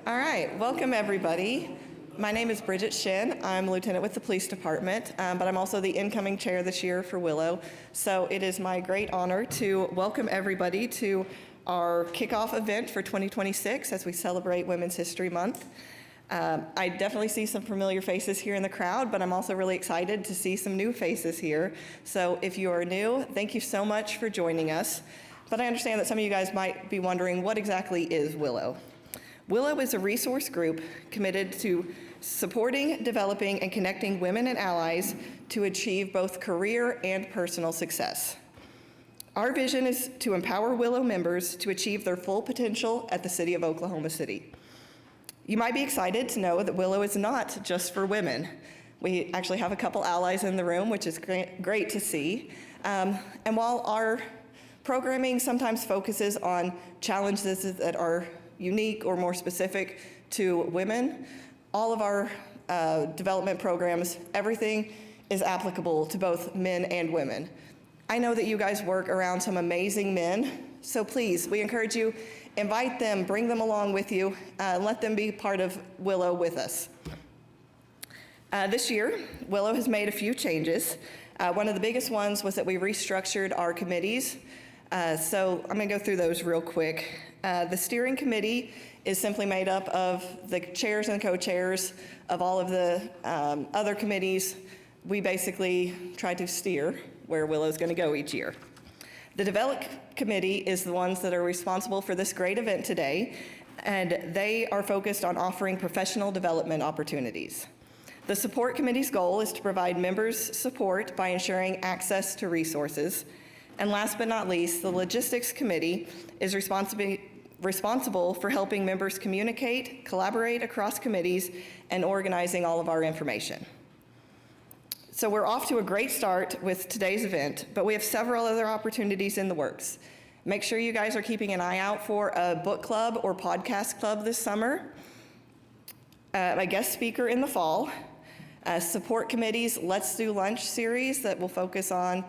All right, welcome everybody. My name is Bridget Shin. I'm a lieutenant with the police department, but I'm also the incoming chair this year for WILLO. So it is my great honor to welcome everybody to our kickoff event for 2026 as we celebrate Women's History Month. I definitely see some familiar faces here in the crowd, but I'm also really excited to see some new faces here. So if you are new, thank you so much for joining us. But I understand that some of you guys might be wondering, what exactly is WILLO? WILLO is a resource group committed to supporting, developing, and connecting women and allies to achieve both career and personal success. Our vision is to empower WILLO members to achieve their full potential at the City of Oklahoma City. You might be excited to know that WILLO is not just for women. We actually have a couple allies in the room, which is great to see. And while our programming sometimes focuses on challenges that are unique or more specific to women, all of our development programs, everything is applicable to both men and women. I know that you guys work around some amazing men, so please, we encourage you, invite them, bring them along with you, let them be part of WILLO with us. This year, WILLO has made a few changes. One of the biggest ones was that we restructured our committees. So I'm going to go through those real quick. The steering committee is simply made up of the chairs and co-chairs of all of the other committees. We basically try to steer where WILLO is going to go each year. The develop committee is the ones that are responsible for this great event today, and they are focused on offering professional development opportunities. The support committee's goal is to provide members support by ensuring access to resources. And last but not least, the logistics committee is responsible for helping members communicate, collaborate across committees, and organizing all of our information. So we're off to a great start with today's event, but we have several other opportunities in the works. Make sure you guys are keeping an eye out for a book club or podcast club this summer, a guest speaker in the fall, support committees Let's Do Lunch series that will focus on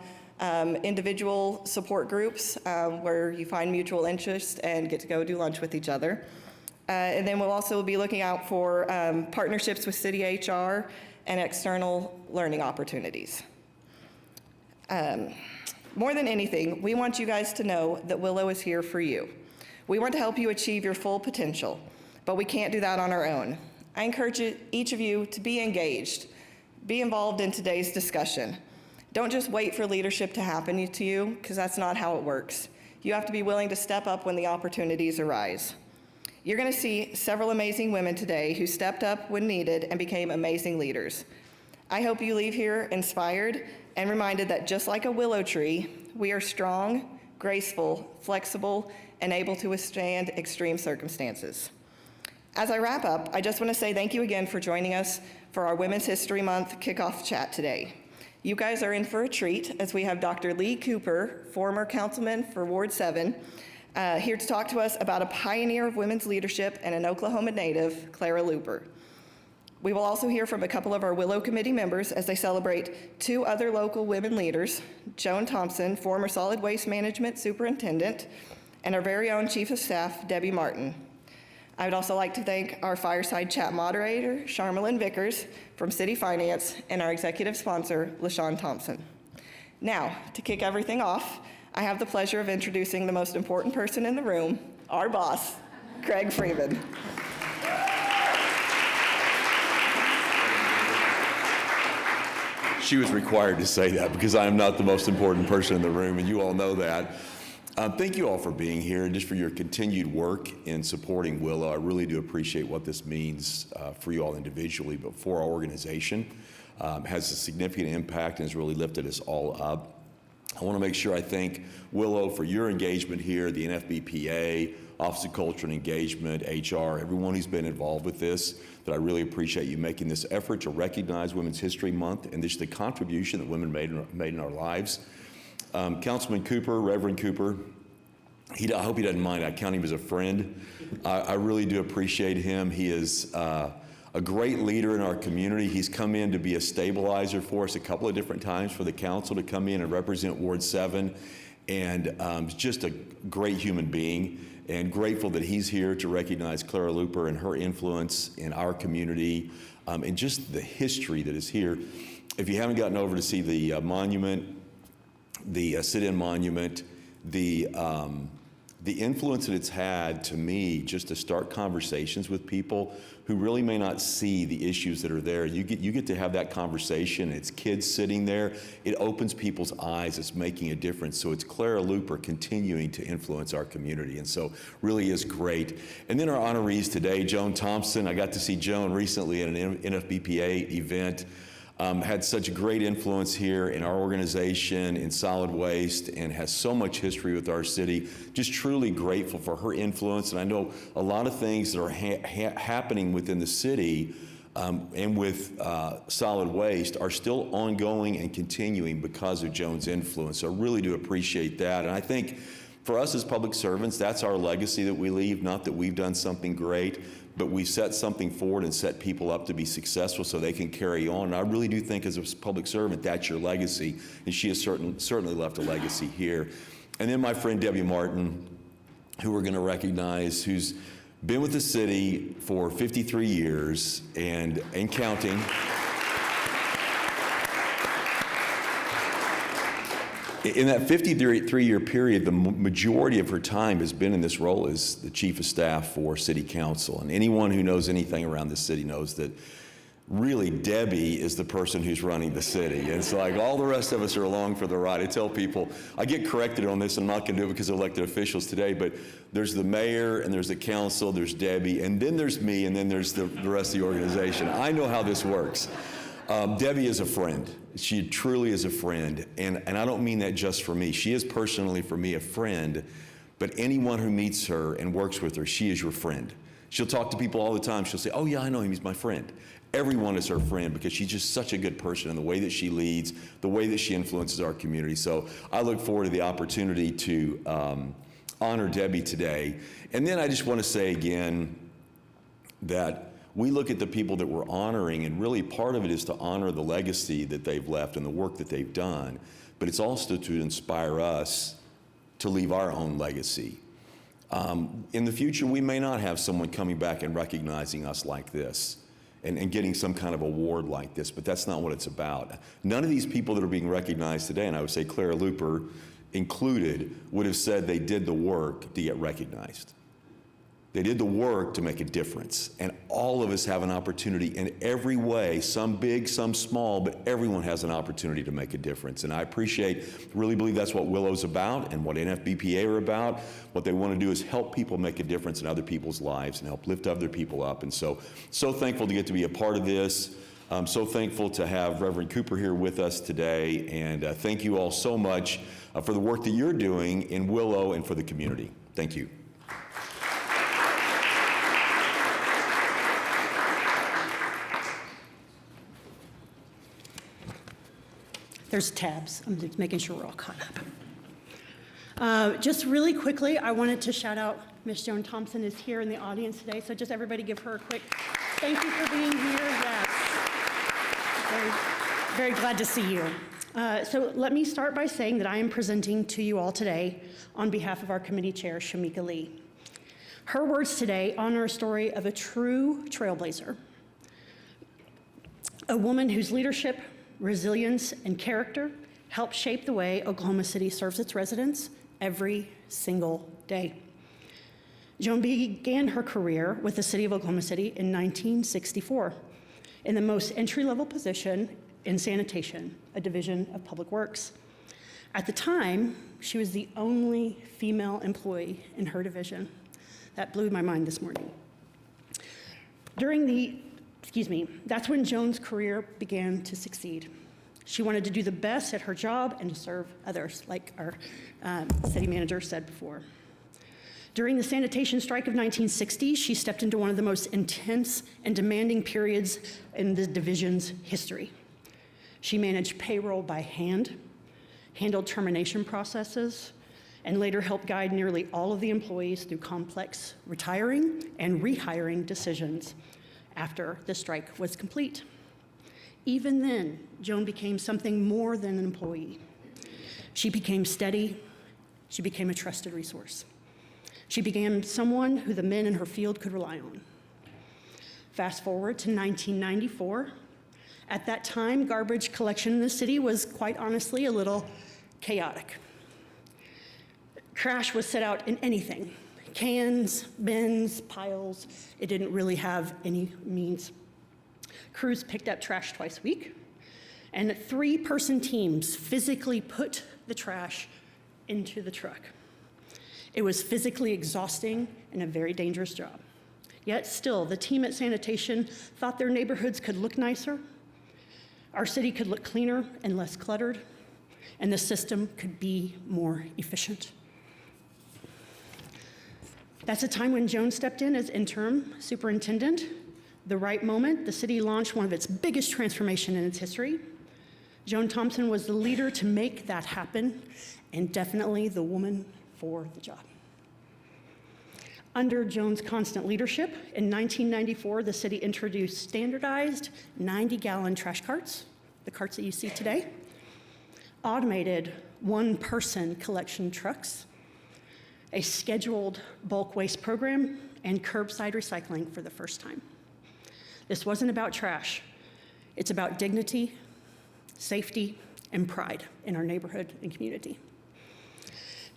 individual support groups where you find mutual interest and get to go do lunch with each other. And then we'll also be looking out for partnerships with city HR and external learning opportunities. More than anything, we want you guys to know that WILLO is here for you. We want to help you achieve your full potential, but we can't do that on our own. I encourage each of you to be engaged, be involved in today's discussion. Don't just wait for leadership to happen to you, because that's not how it works. You have to be willing to step up when the opportunities arise. You're going to see several amazing women today who stepped up when needed and became amazing leaders. I hope you leave here inspired and reminded that just like a willow tree, we are strong, graceful, flexible, and able to withstand extreme circumstances. As I wrap up, I just want to say thank you again for joining us for our Women's History Month kickoff chat today. You guys are in for a treat as we have Dr. Lee Cooper, former councilman for Ward 7, here to talk to us about a pioneer of women's leadership and an Oklahoma native, Clara Looper. We will also hear from a couple of our WILLO committee members as they celebrate two other local women leaders, Joan Thompson, former solid waste management superintendent, and our very own chief of staff, Debbie Martin. I would also like to thank our fireside chat moderator, Sharmalyn Vickers from City Finance, and our executive sponsor, LaShawn Thompson. Now, to kick everything off, I have the pleasure of introducing the most important person in the room, our boss, Craig Freeman. She was required to say that because I am not the most important person in the room, and you all know that. Thank you all for being here and just for your continued work in supporting WILLO. I really do appreciate what this means for you all individually, but for our organization. Has a significant impact and has really lifted us all up. I want to make sure I thank WILLO for your engagement here, the NFBPA, Office of Culture and Engagement, HR, everyone who's been involved with this, that I really appreciate you making this effort to recognize Women's History Month and just the contribution that women made in our lives. Councilman Cooper, Reverend Cooper, I hope he doesn't mind, I count him as a friend. I really do appreciate him. He is a great leader in our community. He's come in to be a stabilizer for us a couple of different times for the council to come in and represent Ward 7, and just a great human being. and grateful that he's here to recognize Clara Luper and her influence in our community, and just the history that is here. If you haven't gotten over to see the monument, the sit-in monument, the influence that it's had to me just to start conversations with people who really may not see the issues that are there. You get to have that conversation. It's kids sitting there. It opens people's eyes. It's making a difference. So it's Clara Luper continuing to influence our community, and so really is great. And then our honorees today, Joan Thompson. I got to see Joan recently at an NFBPA event. Had such a great influence here in our organization in solid waste and has so much history with our city. Just truly grateful for her influence. And I know a lot of things that are happening within the city and with solid waste are still ongoing and continuing because of Joan's influence. So I really do appreciate that. And I think for us as public servants, that's our legacy that we leave. Not that we've done something great, but we set something forward and set people up to be successful so they can carry on. And I really do think as a public servant, that's your legacy. And she has certainly left a legacy here. And then my friend Debbie Martin, who we're going to recognize, who's been with the city for 53 years and counting. In that 53-year period, the majority of her time has been in this role as the chief of staff for city council. And anyone who knows anything around the city knows that really Debbie is the person who's running the city. And it's like all the rest of us are along for the ride. I tell people, I get corrected on this, I'm not going to do it because of elected officials today, but there's the mayor and there's the council, there's Debbie, and then there's me, and then there's the rest of the organization. I know how this works. Debbie is a friend. She truly is a friend, and I don't mean that just for me. She is personally, for me, a friend, but anyone who meets her and works with her, she is your friend. She'll talk to people all the time. She'll say, oh yeah, I know him, he's my friend. Everyone is her friend because she's just such a good person in the way that she leads, the way that she influences our community. So I look forward to the opportunity to honor Debbie today. And then I just want to say again that we look at the people that we're honoring, and really part of it is to honor the legacy that they've left and the work that they've done, but it's also to inspire us to leave our own legacy. In the future, we may not have someone coming back and recognizing us like this and getting some kind of award like this, but that's not what it's about. None of these people that are being recognized today, and I would say Clara Luper included, would have said they did the work to get recognized. They did the work to make a difference, and all of us have an opportunity in every way, some big, some small, but everyone has an opportunity to make a difference. And I really believe that's what WILLO's about and what NFBPA are about. What they want to do is help people make a difference in other people's lives and help lift other people up. And so thankful to get to be a part of this. I'm so thankful to have Reverend Cooper here with us today, and thank you all so much for the work that you're doing in WILLO and for the community. Thank you. There's tabs. I'm just making sure we're all caught up. Just really quickly, I wanted to shout out Miss Joan Thompson is here in the audience today, so just everybody give her a quick thank you for being here. Yes. Very, very glad to see you. So let me start by saying that I am presenting to you all today on behalf of our committee chair, Shamika Lee. Her words today honor a story of a true trailblazer, a woman whose leadership, resilience, and character help shape the way Oklahoma City serves its residents every single day. Joan began her career with the City of Oklahoma City in 1964 in the most entry-level position in sanitation, a division of Public Works. At the time, she was the only female employee in her division. That blew my mind this morning. That's when Joan's career began to succeed. She wanted to do the best at her job and to serve others, like our city manager said before. During the sanitation strike of 1960, she stepped into one of the most intense and demanding periods in the division's history. She managed payroll by hand, handled termination processes, and later helped guide nearly all of the employees through complex retiring and rehiring decisions after the strike was complete. Even then, Joan became something more than an employee. She became steady. She became a trusted resource. She became someone who the men in her field could rely on. Fast forward to 1994. At that time, garbage collection in the city was quite honestly a little chaotic. Trash was set out in anything, cans, bins, piles. It didn't really have any means. Crews picked up trash twice a week, and 3-person teams physically put the trash into the truck. It was physically exhausting and a very dangerous job. Yet still, the team at sanitation thought their neighborhoods could look nicer, our city could look cleaner and less cluttered, and the system could be more efficient. That's a time when Joan stepped in as interim superintendent. The right moment, the city launched one of its biggest transformations in its history. Joan Thompson was the leader to make that happen, and definitely the woman for the job. Under Joan's constant leadership, in 1994, the city introduced standardized 90-gallon trash carts, the carts that you see today, automated 1-person collection trucks, a scheduled bulk waste program, and curbside recycling for the first time. This wasn't about trash. It's about dignity, safety, and pride in our neighborhood and community.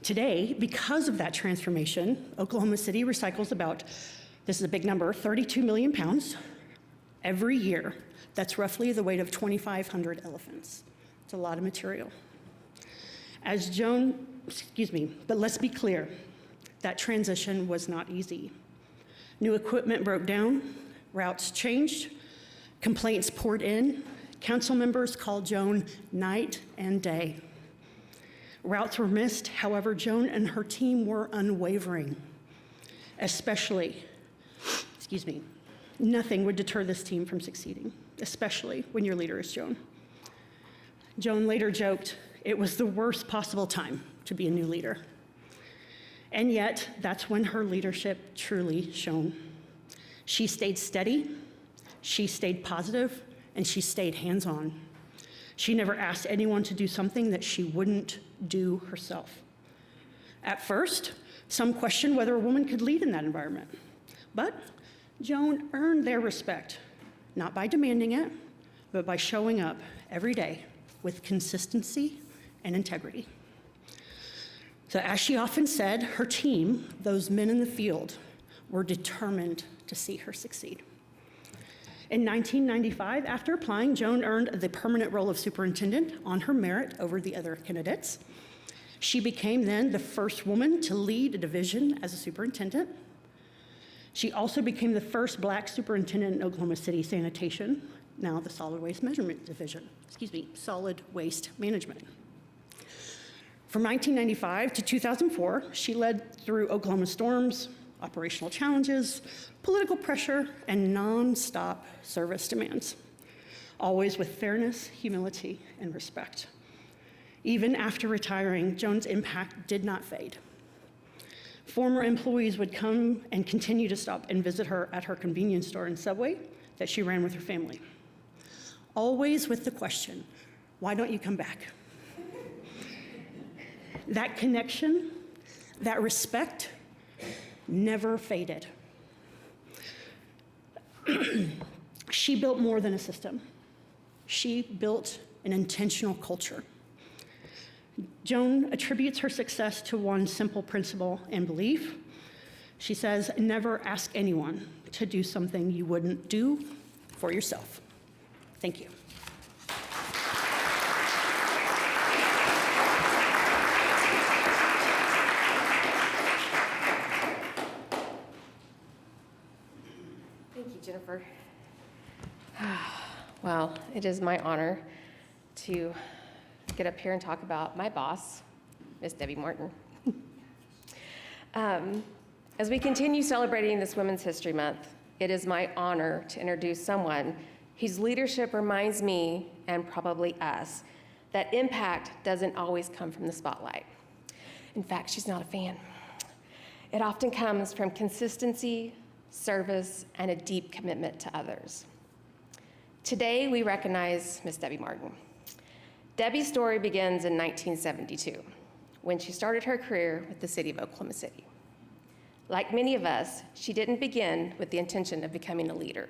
Today, because of that transformation, Oklahoma City recycles about, this is a big number, 32 million pounds every year. That's roughly the weight of 2,500 elephants. It's a lot of material. But let's be clear, that transition was not easy. New equipment broke down, routes changed, complaints poured in, council members called Joan night and day. Routes were missed, however, Joan and her team were unwavering. Nothing would deter this team from succeeding, especially when your leader is Joan. Joan later joked, it was the worst possible time to be a new leader. And yet, that's when her leadership truly shone. She stayed steady, she stayed positive, and she stayed hands-on. She never asked anyone to do something that she wouldn't do herself. At first, some questioned whether a woman could lead in that environment. But Joan earned their respect, not by demanding it, but by showing up every day with consistency and integrity. So as she often said, her team, those men in the field, were determined to see her succeed. In 1995, after applying, Joan earned the permanent role of superintendent on her merit over the other candidates. She became then the first woman to lead a division as a superintendent. She also became the first Black superintendent in Oklahoma City sanitation, now the solid waste management division, solid waste management. From 1995 to 2004, she led through Oklahoma storms, operational challenges, political pressure, and nonstop service demands, always with fairness, humility, and respect. Even after retiring, Joan's impact did not fade. Former employees would come and continue to stop and visit her at her convenience store and Subway that she ran with her family, always with the question, why don't you come back? That connection, that respect, never faded. She built more than a system. She built an intentional culture. Joan attributes her success to one simple principle and belief. She says, never ask anyone to do something you wouldn't do for yourself. Thank you. Jennifer. Well, it is my honor to get up here and talk about my boss, Miss Debbie Martin. As we continue celebrating this Women's History Month, it is my honor to introduce someone whose leadership reminds me, and probably us, that impact doesn't always come from the spotlight. In fact, she's not a fan. It often comes from consistency, service, and a deep commitment to others. Today, we recognize Miss Debbie Martin. Debbie's story begins in 1972, when she started her career with the city of Oklahoma City. Like many of us, she didn't begin with the intention of becoming a leader.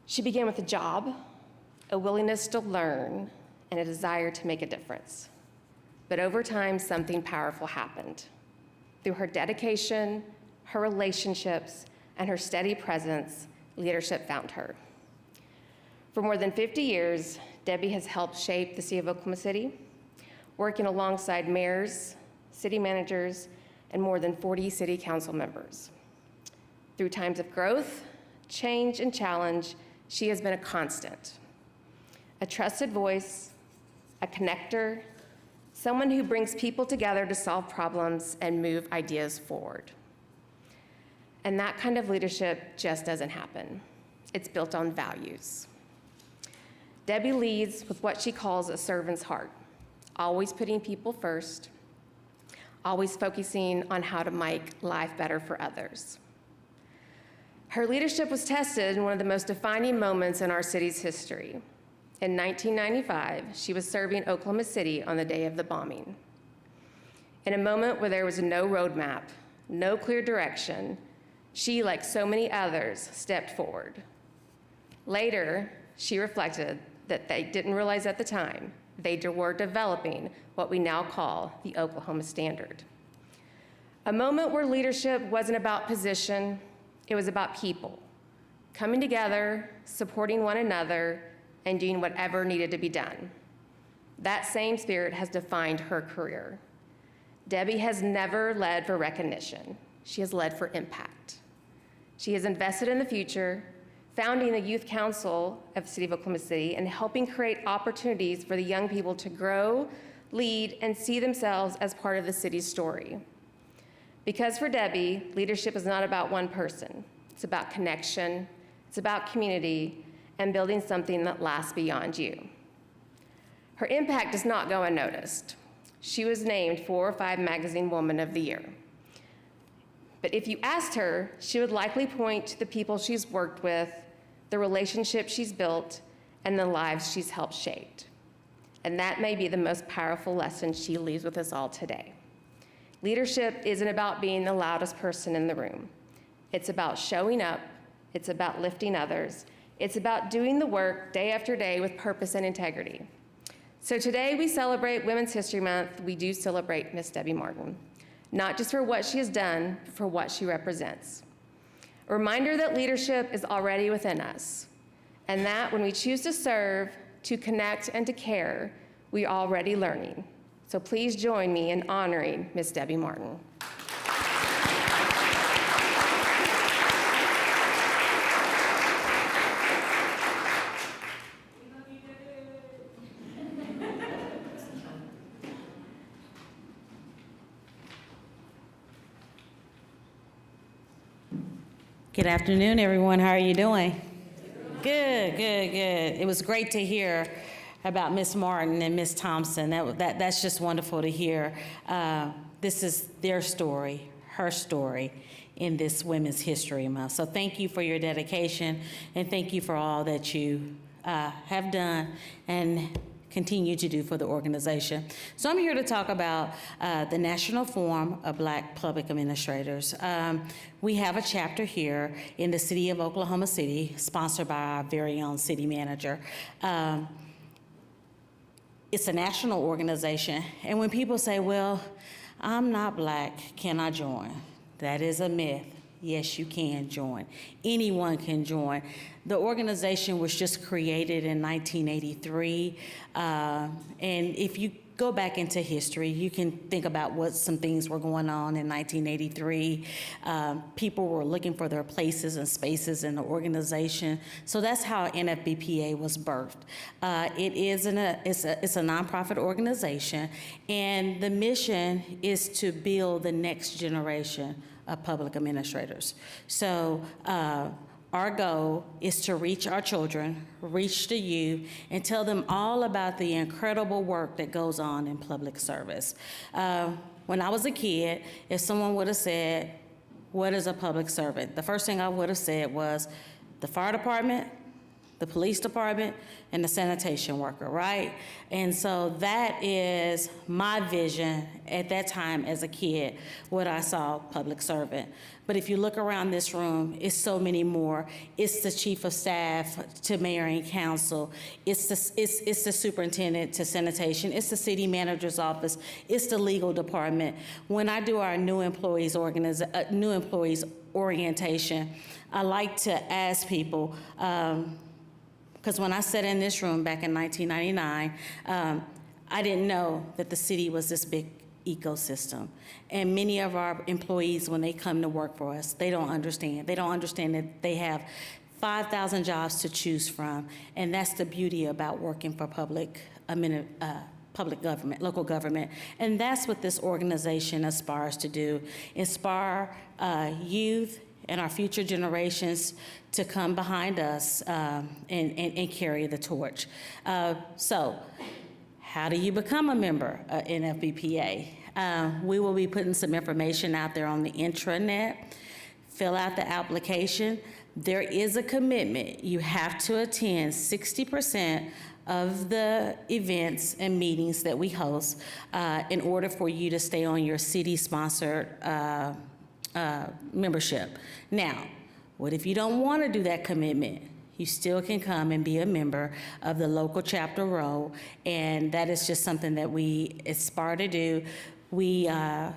She began with a job, a willingness to learn, and a desire to make a difference. But over time, something powerful happened. Through her dedication, her relationships, and her steady presence, leadership found her. For more than 50 years, Debbie has helped shape the city of Oklahoma City, working alongside mayors, city managers, and more than 40 city council members. Through times of growth, change, and challenge, she has been a constant, a trusted voice, a connector, someone who brings people together to solve problems and move ideas forward. And that kind of leadership just doesn't happen. It's built on values. Debbie leads with what she calls a servant's heart, always putting people first, always focusing on how to make life better for others. Her leadership was tested in one of the most defining moments in our city's history. In 1995, she was serving Oklahoma City on the day of the bombing. In a moment where there was no roadmap, no clear direction, she, like so many others, stepped forward. Later, she reflected that they didn't realize at the time they were developing what we now call the Oklahoma Standard. A moment where leadership wasn't about position, it was about people, coming together, supporting one another, and doing whatever needed to be done. That same spirit has defined her career. Debbie has never led for recognition. She has led for impact. She has invested in the future, founding the Youth Council of the City of Oklahoma City and helping create opportunities for the young people to grow, lead, and see themselves as part of the city's story. Because for Debbie, leadership is not about one person. It's about connection, it's about community, and building something that lasts beyond you. Her impact does not go unnoticed. She was named 4 or 5 Magazine Woman of the Year. But if you asked her, she would likely point to the people she's worked with, the relationships she's built, and the lives she's helped shape. And that may be the most powerful lesson she leaves with us all today. Leadership isn't about being the loudest person in the room. It's about showing up, it's about lifting others, it's about doing the work day after day with purpose and integrity. So today we celebrate Women's History Month. We do celebrate Miss Debbie Martin, not just for what she has done, but for what she represents. A reminder that leadership is already within us, and that when we choose to serve, to connect, and to care, we are already learning. So please join me in honoring Miss Debbie Martin. Good afternoon, everyone. How are you doing? Good. It was great to hear about Miss Martin and Miss Thompson. That's just wonderful to hear. This is their story, her story, in this Women's History Month. So thank you for your dedication, and thank you for all that you have done and continue to do for the organization. So I'm here to talk about the National Forum of Black Public Administrators. We have a chapter here in the city of Oklahoma City, sponsored by our very own city manager. It's a national organization, and when people say, well, I'm not Black, can I join? That is a myth. Yes, you can join. Anyone can join. The organization was just created in 1983, and if you go back into history, you can think about what some things were going on in 1983. People were looking for their places and spaces in the organization, so that's how NFBPA was birthed. It's a nonprofit organization, and the mission is to build the next generation of public administrators. So our goal is to reach our children, reach the youth, and tell them all about the incredible work that goes on in public service. When I was a kid, if someone would have said, what is a public servant? The first thing I would have said was the fire department, the police department, and the sanitation worker, right? And so that is my vision at that time as a kid, what I saw public servant. But if you look around this room, it's so many more. It's the chief of staff to mayor and council. It's the superintendent to sanitation. It's the city manager's office. It's the legal department. When I do our new employees orientation, I like to ask people, because when I sat in this room back in 1999, I didn't know that the city was this big ecosystem. And many of our employees, when they come to work for us, they don't understand. They don't understand that they have 5,000 jobs to choose from. And that's the beauty about working for public government, local government. And that's what this organization aspires to do, inspire youth and our future generations to come behind us and carry the torch. So how do you become a member of NFBPA? We will be putting some information out there on the intranet. Fill out the application. There is a commitment. You have to attend 60% of the events and meetings that we host in order for you to stay on your city-sponsored membership. Now, what if you don't want to do that commitment? You still can come and be a member of the local chapter role, and that is just something that we aspire to do. We honored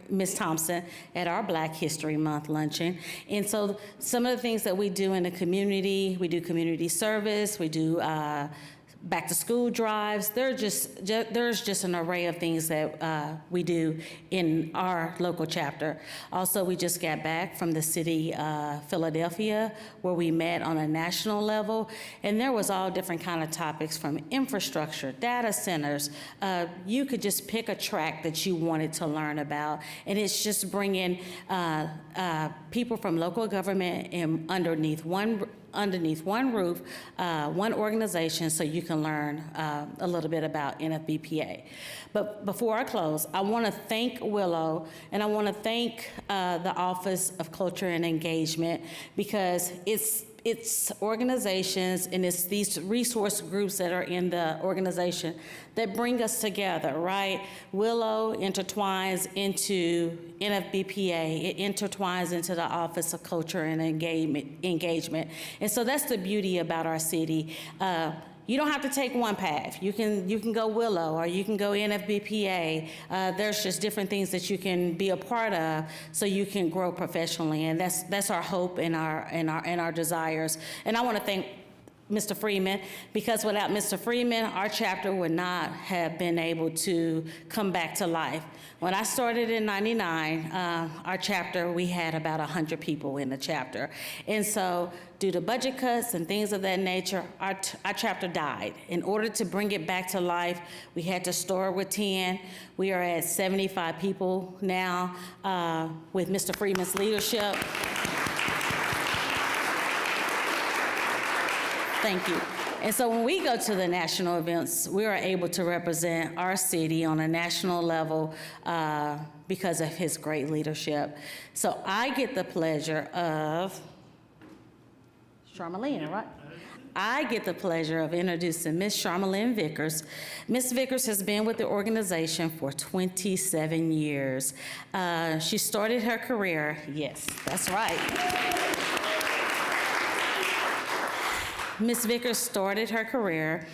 Ms. Thompson at our Black History Month luncheon. And so some of the things that we do in the community, we do community service, we do back to school drives. There's just an array of things that we do in our local chapter. Also, we just got back from the city of Philadelphia, where we met on a national level, and there was all different kind of topics from infrastructure, data centers. You could just pick a track that you wanted to learn about, and it's just bringing people from local government and underneath one roof, one organization, so you can learn a little bit about NFBPA. But before I close, I want to thank WILLO, and I want to thank the Office of Culture and Engagement, because it's organizations and it's these resource groups that are in the organization that bring us together, right? WILLO intertwines into NFBPA, it intertwines into the Office of Culture and Engagement. And so that's the beauty about our city. You don't have to take one path. You can go WILLO, or you can go NFBPA. There's just different things that you can be a part of, so you can grow professionally, and that's our hope and our desires. And I want to thank Mr. Freeman, because without Mr. Freeman, our chapter would not have been able to come back to life. When I started in '99, our chapter, we had about 100 people in the chapter. And so due to budget cuts and things of that nature, our chapter died. In order to bring it back to life, we had to start with 10. We are at 75 people now with Mr. Freeman's leadership. Thank you. And so when we go to the national events, we are able to represent our city on a national level because of his great leadership. So I get the pleasure of, Charmalene, right? I get the pleasure of introducing Ms. Charmalene Vickers. Ms. Vickers has been with the organization for 27 years. She started her career, yes, that's right. Ms. Vickers started her career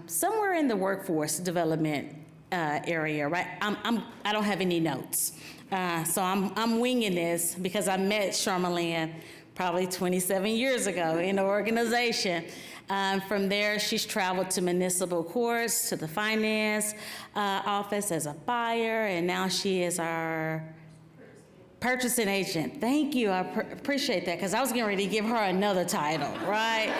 somewhere in the workforce development area, right? I don't have any notes, so I'm winging this because I met Charmalene probably 27 years ago in the organization. From there, she's traveled to municipal courts, to the finance office as a buyer, and now she is our purchasing agent. Thank you, I appreciate that, because I was getting ready to give her another title, right?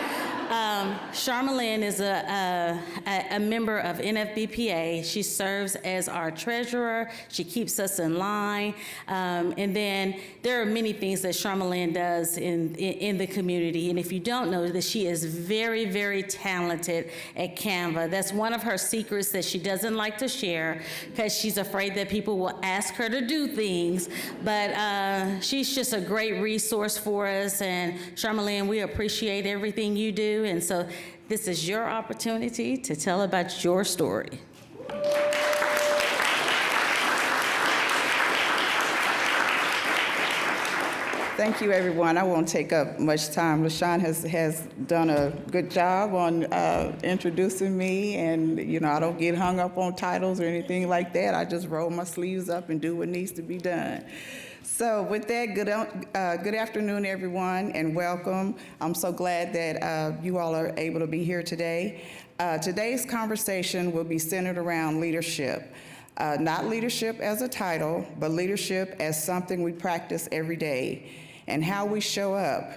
Charmelin is a member of NFBPA. She serves as our treasurer. She keeps us in line. And then there are many things that Charmelin does in the community. And if you don't know that she is very, very talented at Canva. That's one of her secrets that she doesn't like to share because she's afraid that people will ask her to do things. But she's just a great resource for us. And Charmelin, we appreciate everything you do. And so this is your opportunity to tell about your story. Thank you, everyone. I won't take up much time. LaShawn has done a good job on introducing me, and I don't get hung up on titles or anything like that. I just roll my sleeves up and do what needs to be done. So with that, good afternoon, everyone, and welcome. I'm so glad that you all are able to be here today. Today's conversation will be centered around leadership. Not leadership as a title, but leadership as something we practice every day, and how we show up,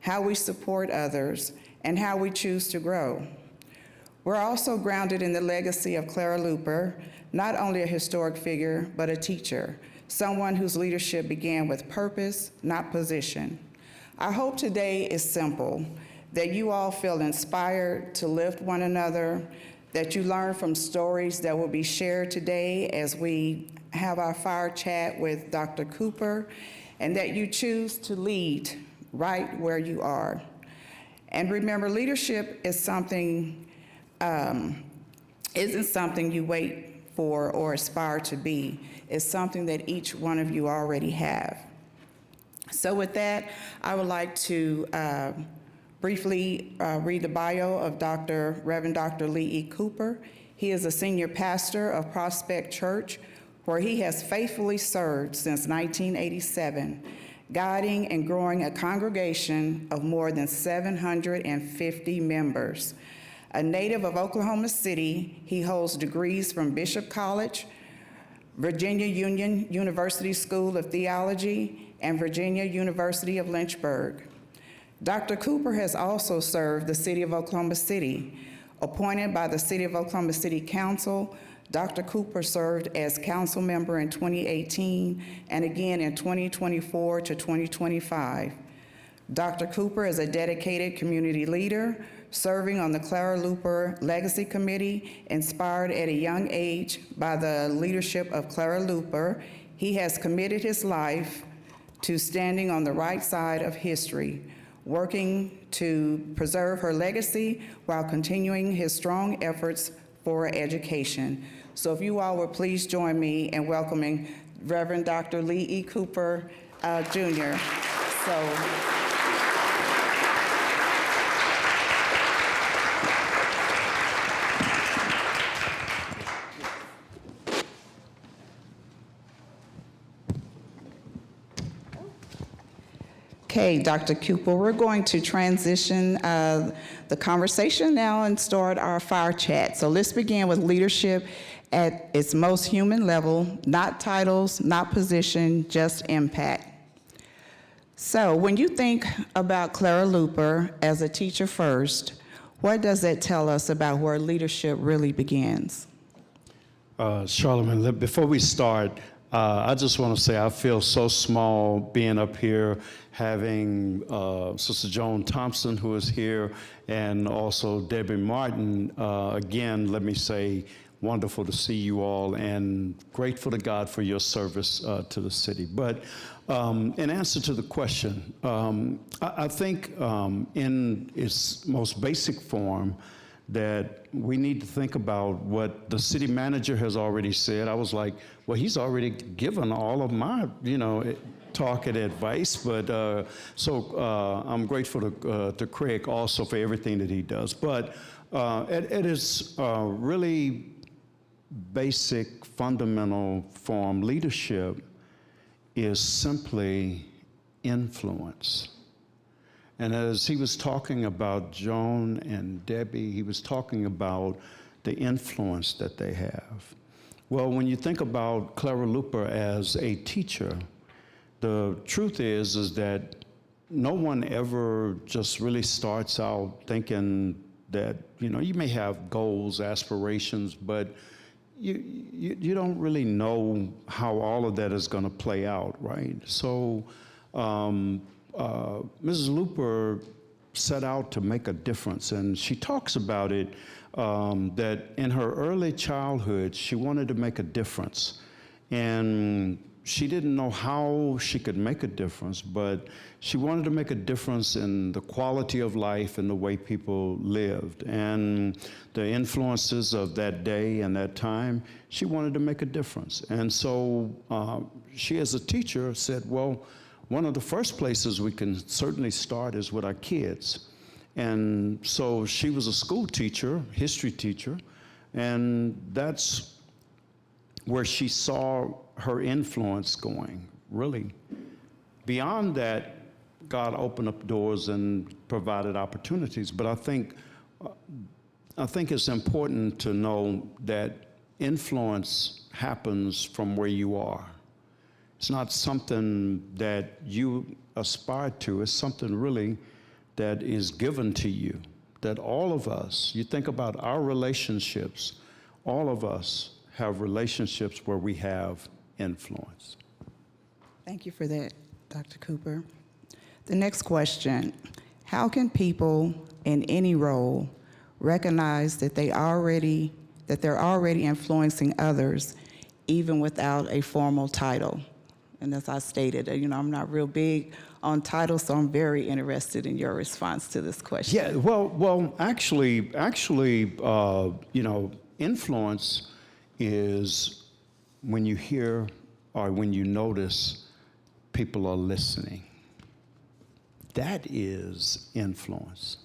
how we support others, and how we choose to grow. We're also grounded in the legacy of Clara Luper, not only a historic figure, but a teacher, someone whose leadership began with purpose, not position. Our hope today is simple, that you all feel inspired to lift one another, that you learn from stories that will be shared today as we have our fire chat with Dr. Cooper, and that you choose to lead right where you are. And remember, leadership is isn't something you wait for or aspire to be. It's something that each one of you already have. So with that, I would like to briefly read the bio of Reverend Dr. Lee E. Cooper. He is a senior pastor of Prospect Church, where he has faithfully served since 1987, guiding and growing a congregation of more than 750 members. A native of Oklahoma City, he holds degrees from Bishop College, Virginia Union University School of Theology, and Virginia University of Lynchburg. Dr. Cooper has also served the City of Oklahoma City. Appointed by the City of Oklahoma City Council, Dr. Cooper served as council member in 2018 and again in 2024 to 2025. Dr. Cooper is a dedicated community leader, serving on the Clara Luper Legacy Committee. Inspired at a young age by the leadership of Clara Luper, he has committed his life to standing on the right side of history, working to preserve her legacy while continuing his strong efforts for education. So if you all would please join me in welcoming Reverend Dr. Lee E. Cooper, Jr. Okay, Dr. Cooper, we're going to transition the conversation now and start our fire chat. So let's begin with leadership at its most human level, not titles, not position, just impact. So when you think about Clara Luper as a teacher first, what does that tell us about where leadership really begins? Charlamagne, before we start, I just want to say I feel so small being up here, having Sister Joan Thompson, who is here, and also Debbie Martin. Again, let me say, wonderful to see you all, and grateful to God for your service to the city. But in answer to the question, I think in its most basic form, that we need to think about what the city manager has already said. I was like, well, he's already given all of my, talk and advice, but so I'm grateful to Craig also for everything that he does. But it is really basic, fundamental form. Leadership is simply influence. And as he was talking about Joan and Debbie, he was talking about the influence that they have. Well, when you think about Clara Luper as a teacher, the truth is that no one ever just really starts out thinking that, you may have goals, aspirations, but you don't really know how all of that is going to play out, right? So Mrs. Looper set out to make a difference, and she talks about it, that in her early childhood, she wanted to make a difference. And she didn't know how she could make a difference, but she wanted to make a difference in the quality of life and the way people lived. And the influences of that day and that time, she wanted to make a difference. And so she, as a teacher, said, well, one of the first places we can certainly start is with our kids. And so she was a school teacher, history teacher, and that's where she saw her influence going, really. Beyond that, God opened up doors and provided opportunities. But I think it's important to know that influence happens from where you are. It's not something that you aspire to. It's something really that is given to you, that all of us, you think about our relationships, all of us have relationships where we have influence. Thank you for that, Dr. Cooper. The next question, how can people in any role recognize that they're already influencing others even without a formal title? And as I stated, I'm not real big on titles, so I'm very interested in your response to this question. Yeah, well, actually, influence is when you hear or when you notice people are listening. That is influence.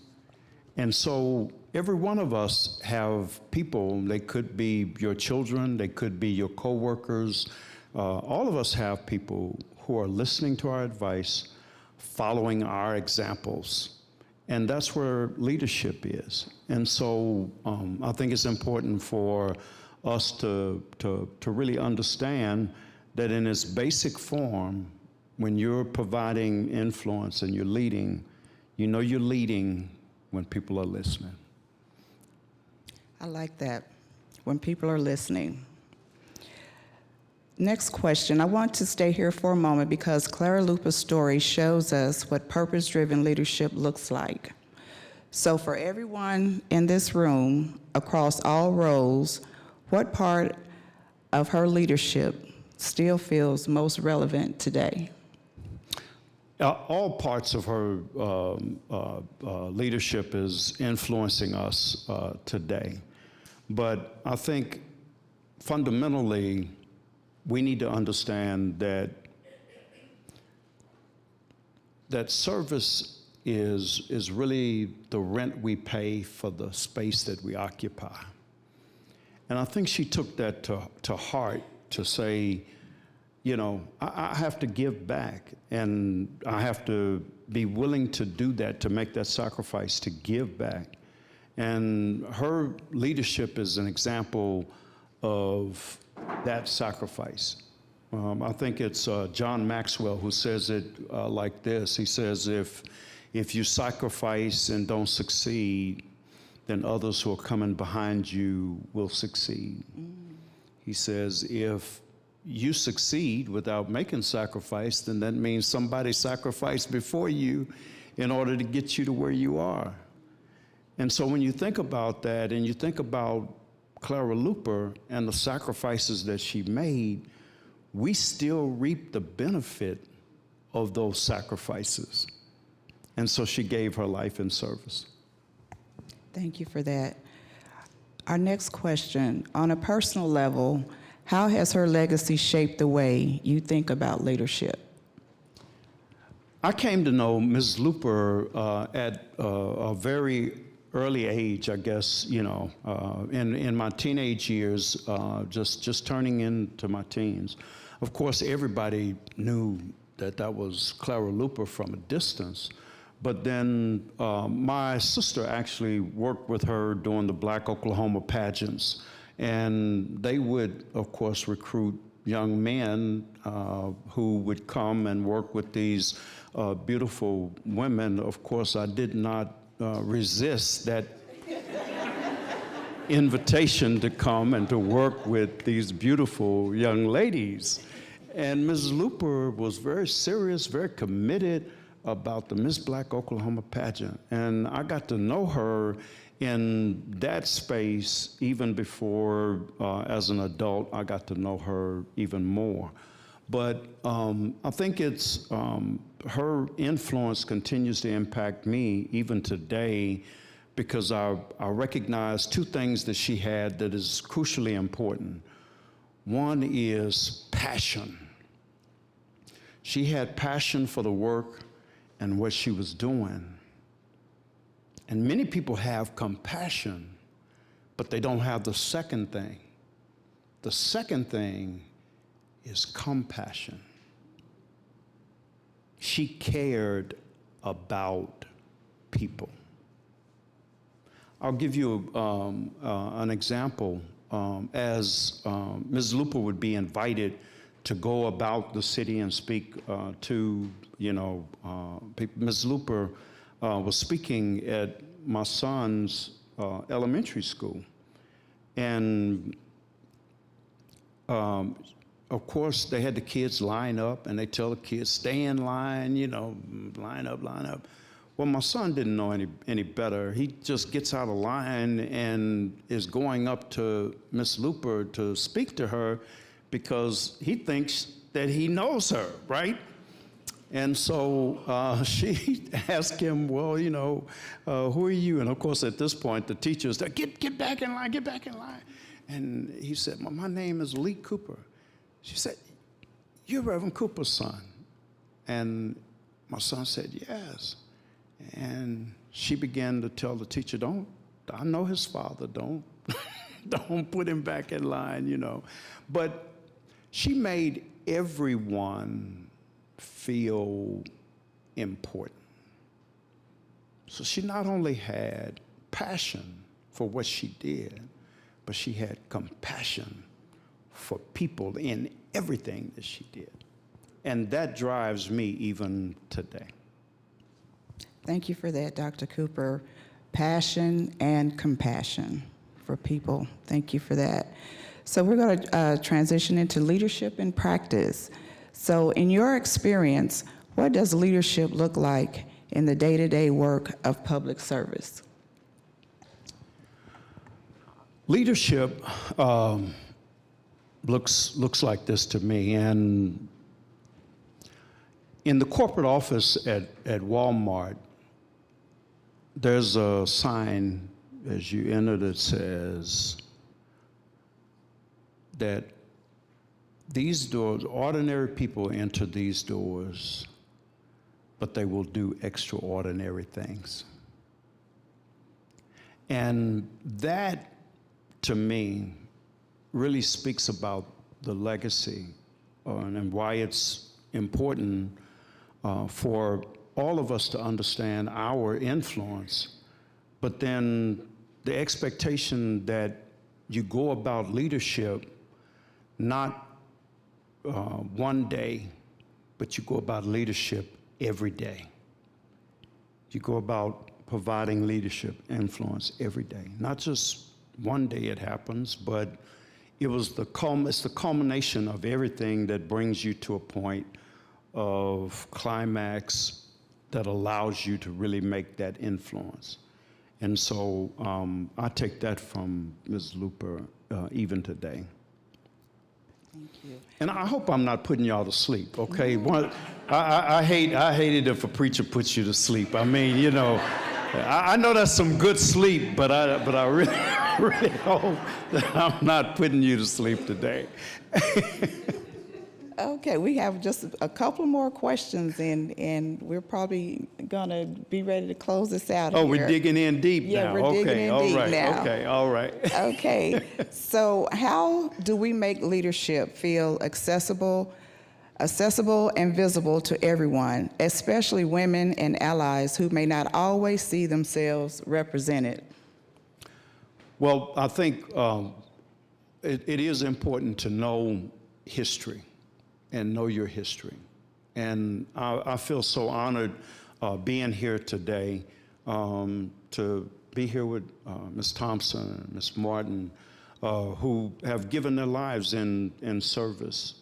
And so every one of us have people, they could be your children, they could be your coworkers. All of us have people who are listening to our advice, following our examples. And that's where leadership is. And so I think it's important for us to really understand that in its basic form, when you're providing influence and you're leading, you're leading when people are listening. I like that, when people are listening. Next question. I want to stay here for a moment because Clara Lupa's story shows us what purpose-driven leadership looks like. So for everyone in this room, across all roles, what part of her leadership still feels most relevant today? All parts of her leadership is influencing us today. But I think fundamentally, we need to understand that service is really the rent we pay for the space that we occupy. And I think she took that to heart to say, I have to give back, and I have to be willing to do that, to make that sacrifice, to give back. And her leadership is an example of that sacrifice. I think it's John Maxwell who says it like this. He says, if you sacrifice and don't succeed, then others who are coming behind you will succeed. He says, if you succeed without making sacrifice, then that means somebody sacrificed before you in order to get you to where you are. And so when you think about that and you think about Clara Luper and the sacrifices that she made, we still reap the benefit of those sacrifices. And so she gave her life in service. Thank you for that. Our next question, on a personal level, how has her legacy shaped the way you think about leadership? I came to know Ms. Luper at a very early age, I guess, in my teenage years, just turning into my teens. Of course, everybody knew that was Clara Luper from a distance. But then my sister actually worked with her during the Black Oklahoma pageants. And they would, of course, recruit young men who would come and work with these beautiful women. Of course, I did not resist that invitation to come and to work with these beautiful young ladies. And Ms. Looper was very serious, very committed about the Miss Black Oklahoma pageant. And I got to know her in that space even before, as an adult, I got to know her even more. But I think it's her influence continues to impact me even today, because I recognize two things that she had that is crucially important. One is passion. She had passion for the work and what she was doing. And many people have compassion, but they don't have the second thing. The second thing is compassion. She cared about people. I'll give you an example. As Ms. Looper would be invited to go about the city and speak to, people. Ms. Looper was speaking at my son's elementary school. And of course, they had the kids line up, and they tell the kids, stay in line, line up, line up. Well, my son didn't know any better. He just gets out of line and is going up to Miss Looper to speak to her because he thinks that he knows her, right? And so she asked him, well, who are you? And of course, at this point, the teachers said, get back in line, get back in line. And he said, my name is Lee Cooper. She said, you're Reverend Cooper's son. And my son said, yes. And she began to tell the teacher, I know his father, don't put him back in line, But she made everyone feel important. So she not only had passion for what she did, but she had compassion for people in everything that she did. And that drives me even today. Thank you for that, Dr. Cooper. Passion and compassion for people. Thank you for that. So we're going to transition into leadership and practice. So in your experience, what does leadership look like in the day-to-day work of public service? Leadership looks like this to me. And in the corporate office at Walmart, there's a sign as you enter that says that these doors, ordinary people enter these doors, but they will do extraordinary things. And that, to me, really speaks about the legacy and why it's important for all of us to understand our influence, but then the expectation that you go about leadership not one day, but you go about leadership every day. You go about providing leadership influence every day. Not just one day it happens, but it's the culmination of everything that brings you to a point of climax that allows you to really make that influence. And so I take that from Ms. Looper even today. Thank you. And I hope I'm not putting y'all to sleep, okay? I hate it if a preacher puts you to sleep. I mean, I know that's some good sleep, but I really, really hope that I'm not putting you to sleep today. Okay, we have just a couple more questions, and we're probably gonna be ready to close this out. Oh, here. we're digging in deep now. Yeah, we're digging in deep now. Okay, all right. Okay, so how do we make leadership feel accessible and visible to everyone, especially women and allies who may not always see themselves represented? Well, I think it is important to know history and know your history. And I feel so honored being here today to be here with Ms. Thompson and Ms. Martin, who have given their lives in service.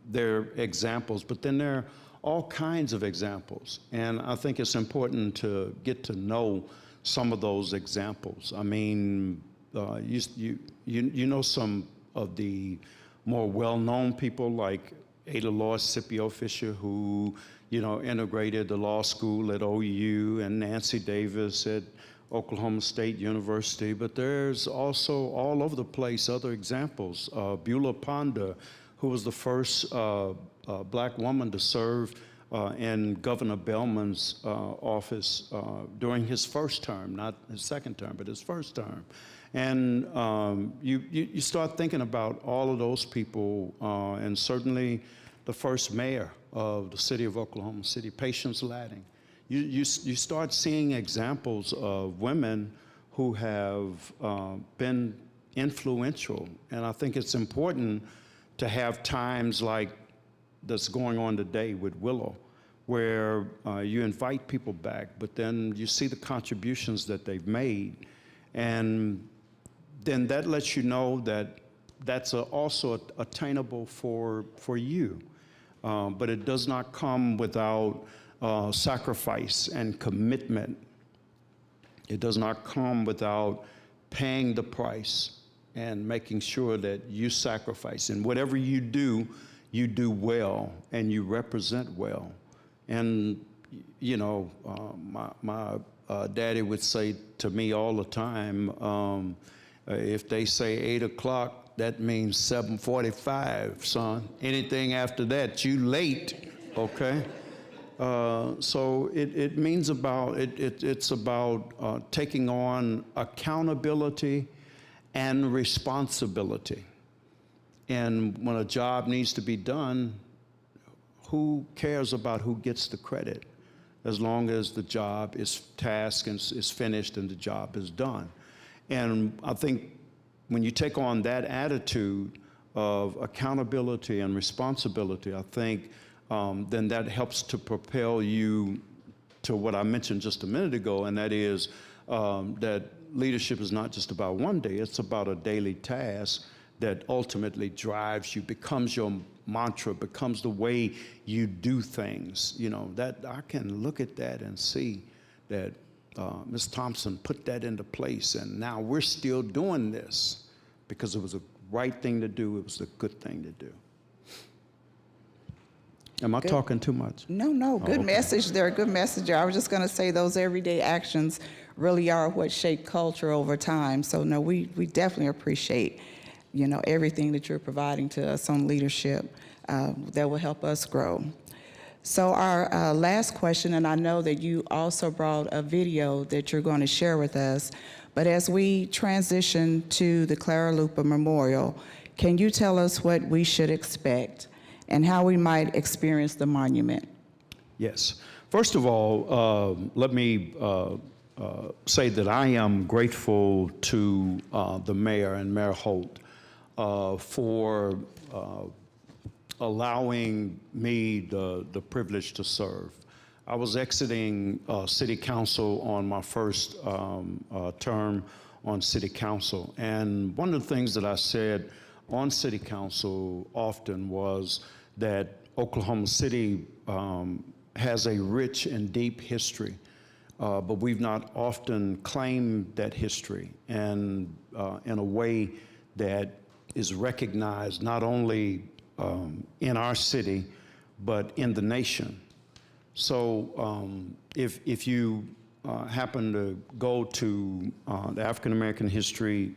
They're examples, but then there are all kinds of examples. And I think it's important to get to know some of those examples. I mean, you know some of the more well-known people like Ada Lois Scipio Fisher, who, you know, integrated the law school at OU, and Nancy Davis at Oklahoma State University. But there's also all over the place other examples. Beulah Ponder, who was the first black woman to serve in Governor Bellman's office during his first term, not his second term, but his first term. And you start thinking about all of those people, and certainly the first mayor of the city of Oklahoma City, Patience Ladding. You start seeing examples of women who have been influential. And I think it's important to have times like that's going on today with WILLO, where you invite people back, but then you see the contributions that they've made. And then that lets you know that that's also attainable for you. But it does not come without sacrifice and commitment. It does not come without paying the price and making sure that you sacrifice. And whatever you do well and you represent well. And, you know, my daddy would say to me all the time, if they say 8 o'clock, that means 7:45, son. Anything after that, you late, okay? So it means it's about taking on accountability and responsibility. And when a job needs to be done, who cares about who gets the credit, as long as the job is tasked and is finished and the job is done. And I think when you take on that attitude of accountability and responsibility, I think then that helps to propel you to what I mentioned just a minute ago, and that is that leadership is not just about one day, it's about a daily task that ultimately drives you, becomes your mantra, becomes the way you do things. You know, that I can look at that and see that Ms. Thompson put that into place, and now we're still doing this because it was a right thing to do, it was a good thing to do. Am I talking too much? No, good okay. message there, good message there. I was just going to say those everyday actions really are what shape culture over time. So no, we definitely appreciate, you know, everything that you're providing to us on leadership that will help us grow. So our last question, and I know that you also brought a video that you're going to share with us, but as we transition to the Clara Lupa Memorial, can you tell us what we should expect and how we might experience the monument? Yes. First of all, let me say that I am grateful to the mayor and Mayor Holt for allowing me the privilege to serve. I was exiting city council on my first term on city council, and one of the things that I said on city council often was that Oklahoma City has a rich and deep history, but we've not often claimed that history and in a way that is recognized not only in our city, but in the nation. So if you happen to go to the African American History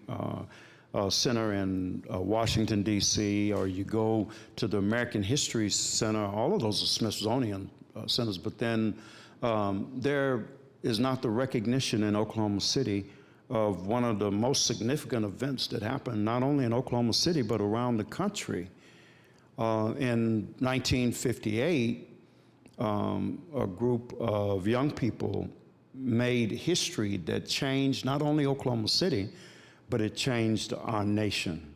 Center in Washington, D.C., or you go to the American History Center, all of those are Smithsonian centers, but then there is not the recognition in Oklahoma City of one of the most significant events that happened not only in Oklahoma City, but around the country. In 1958, a group of young people made history that changed not only Oklahoma City, but it changed our nation.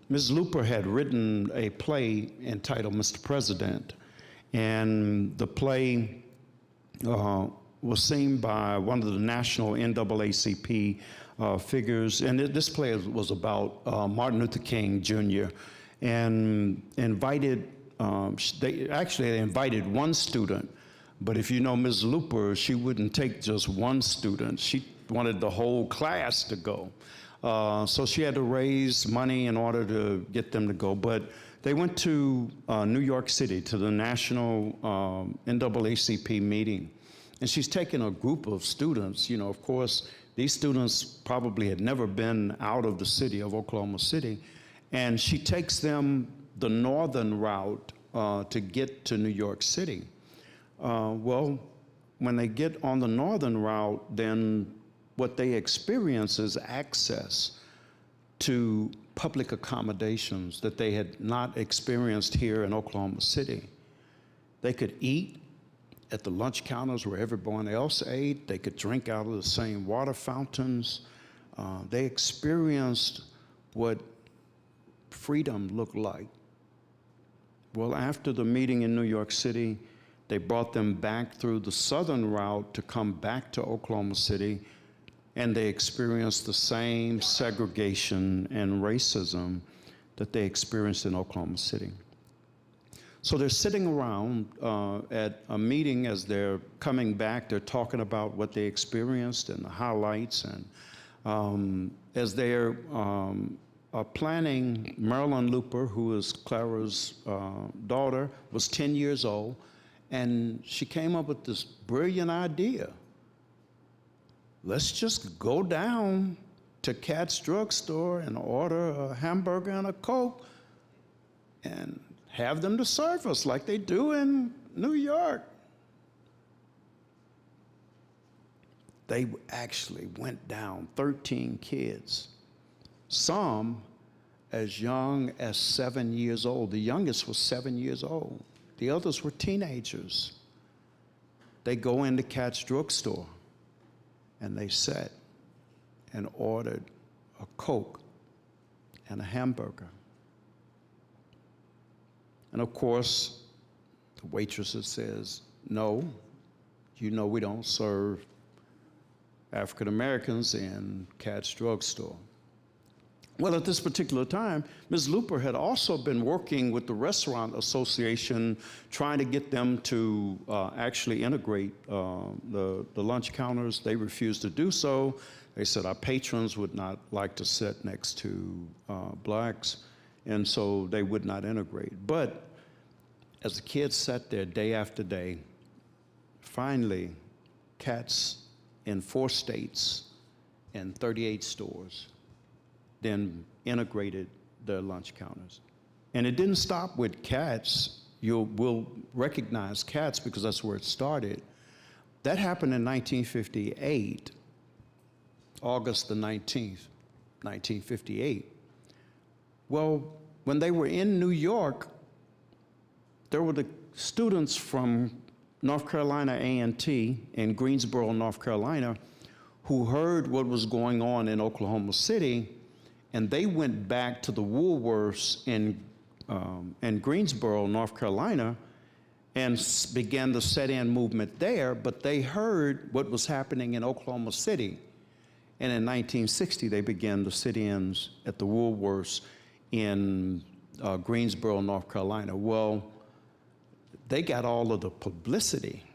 Ms. Looper had written a play entitled Mr. President, and the play was seen by one of the national NAACP figures, and this play was about Martin Luther King Jr., and invited, they invited one student, but if you know Ms. Looper, she wouldn't take just one student. She wanted the whole class to go. So she had to raise money in order to get them to go. But they went to New York City to the national NAACP meeting. And she's taken a group of students. You know, of course, these students probably had never been out of the city of Oklahoma City. And she takes them the northern route to get to New York City. Well, when they get on the northern route, then what they experience is access to public accommodations that they had not experienced here in Oklahoma City. They could eat at the lunch counters where everyone else ate. They could drink out of the same water fountains. They experienced what freedom looked like. Well, after the meeting in New York City, they brought them back through the southern route to come back to Oklahoma City, and they experienced the same segregation and racism that they experienced in Oklahoma City. So they're sitting around at a meeting as they're coming back. They're talking about what they experienced and the highlights. And as they're planning, Marilyn Looper, who is Clara's daughter, was 10 years old, and she came up with this brilliant idea. Let's just go down to Kat's drugstore and order a hamburger and a Coke and have them to serve us like they do in New York. They actually went down, 13 kids, some as young as 7 years old. The youngest was 7 years old. The others were teenagers. They go into Kat's drugstore and they sat and ordered a Coke and a hamburger. And of course, the waitress says, no, you know we don't serve African Americans in Kat's drugstore. Well, at this particular time, Ms. Looper had also been working with the Restaurant Association, trying to get them to actually integrate the lunch counters. They refused to do so. They said our patrons would not like to sit next to blacks, and so they would not integrate. But as the kids sat there day after day, finally, Kat's in 4 states and 38 stores then integrated their lunch counters. And it didn't stop with Kat's. We'll recognize Kat's because that's where it started. That happened in 1958, August the 19th, 1958. Well, when they were in New York, there were the students from North Carolina A&T in Greensboro, North Carolina, who heard what was going on in Oklahoma City, and they went back to the Woolworths in Greensboro, North Carolina, and began the set-in movement there, but they heard what was happening in Oklahoma City. And in 1960, they began the sit-ins at the Woolworths in Greensboro, North Carolina. Well, they got all of the publicity,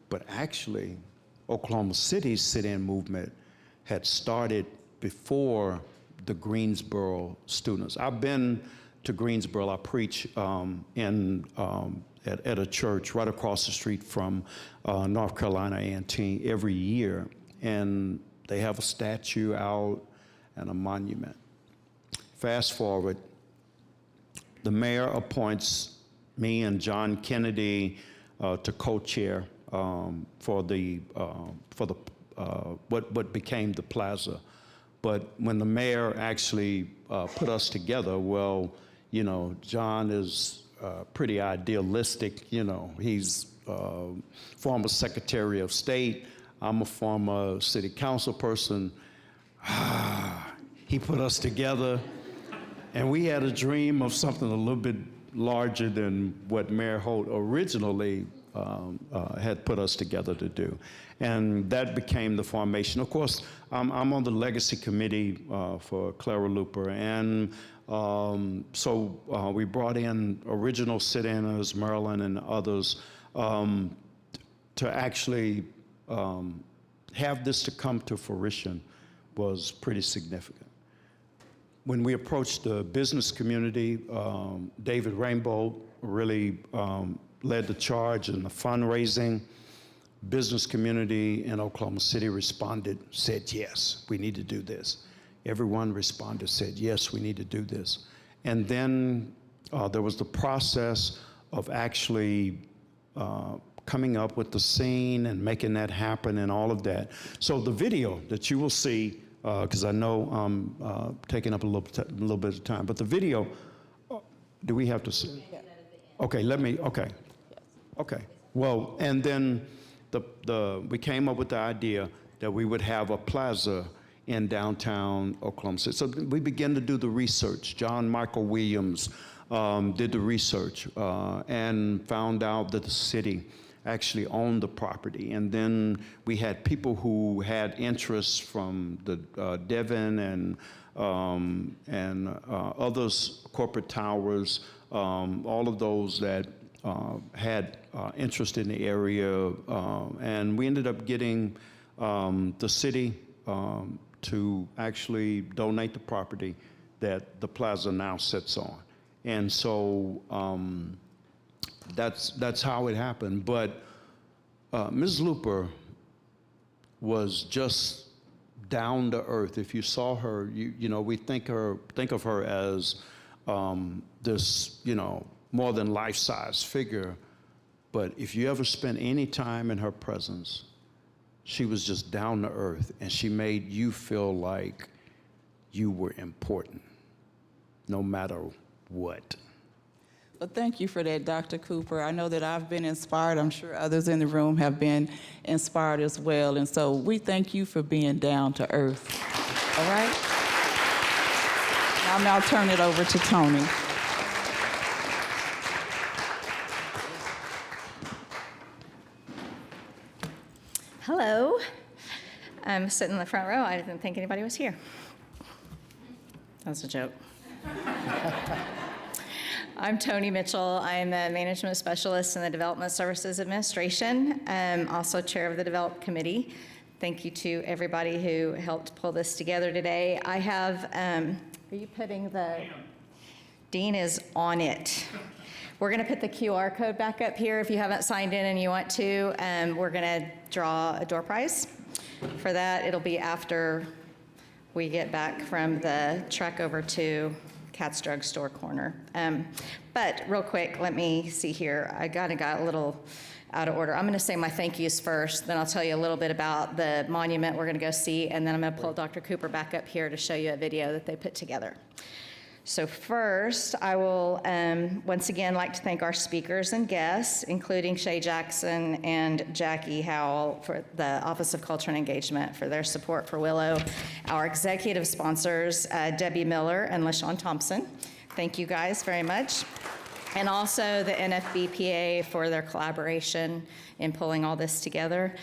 but actually, Oklahoma City's sit-in movement had started before the Greensboro students. I've been to Greensboro. I preach at a church right across the street from North Carolina A&T every year, and they have a statue out and a monument. Fast forward, the mayor appoints me and John Kennedy to co-chair for what became the plaza. But when the mayor actually put us together, well, you know, John is pretty idealistic. You know, he's former Secretary of State. I'm a former city council person. he put us together, and we had a dream of something a little bit larger than what Mayor Holt originally had put us together to do. And that became the formation. Of course, I'm on the legacy committee for Clara Luper, and so we brought in original sit-inners, Marilyn and others, to actually have this to come to fruition was pretty significant. When we approached the business community, David Rainbow really led the charge in the fundraising. Business community in Oklahoma City responded, said, yes, we need to do this. Everyone responded, said, yes, we need to do this. And then there was the process of actually coming up with the scene and making that happen and all of that. So the video that you will see, because I know I'm taking up a little bit of time, but the video, do we have to see? Okay, okay. Well, and then we came up with the idea that we would have a plaza in downtown Oklahoma City. So we began to do the research. John Michael Williams did the research and found out that the city actually owned the property. And then we had people who had interests from the Devon and others, corporate towers, all of those that had interest in the area, and we ended up getting the city to actually donate the property that the plaza now sits on. And so that's how it happened. But Ms. Luper was just down to earth. If you saw her, you know, we think of her as this, you know, more than life-size figure. But if you ever spent any time in her presence, she was just down to earth, and she made you feel like you were important, no matter what. Well, thank you for that, Dr. Cooper. I know that I've been inspired. I'm sure others in the room have been inspired as well. And so we thank you for being down to earth. All right? I'll now turn it over to Tony. Hello. I'm sitting in the front row. I didn't think anybody was here. That was a joke. I'm Tony Mitchell. I'm the Management Specialist in the Development Services Administration. I'm also chair of the Develop Committee. Thank you to everybody who helped pull this together today. I have, are you putting the, Dean is on it. We're going to put the QR code back up here if you haven't signed in and you want to. We're going to draw a door prize. For that, it'll be after we get back from the trek over to Cat's Drug Store corner. But real quick, let me see here. I got a little out of order. I'm going to say my thank yous first, then I'll tell you a little bit about the monument we're going to go see, and then I'm going to pull Dr. Cooper back up here to show you a video that they put together. So first, I will once again like to thank our speakers and guests, including Shay Jackson and Jackie Howell for the Office of Culture and Engagement for their support for Willow, our executive sponsors, Debbie Miller and LaShawn Thompson. Thank you guys very much. And also the NFBPA for their collaboration in pulling all this together.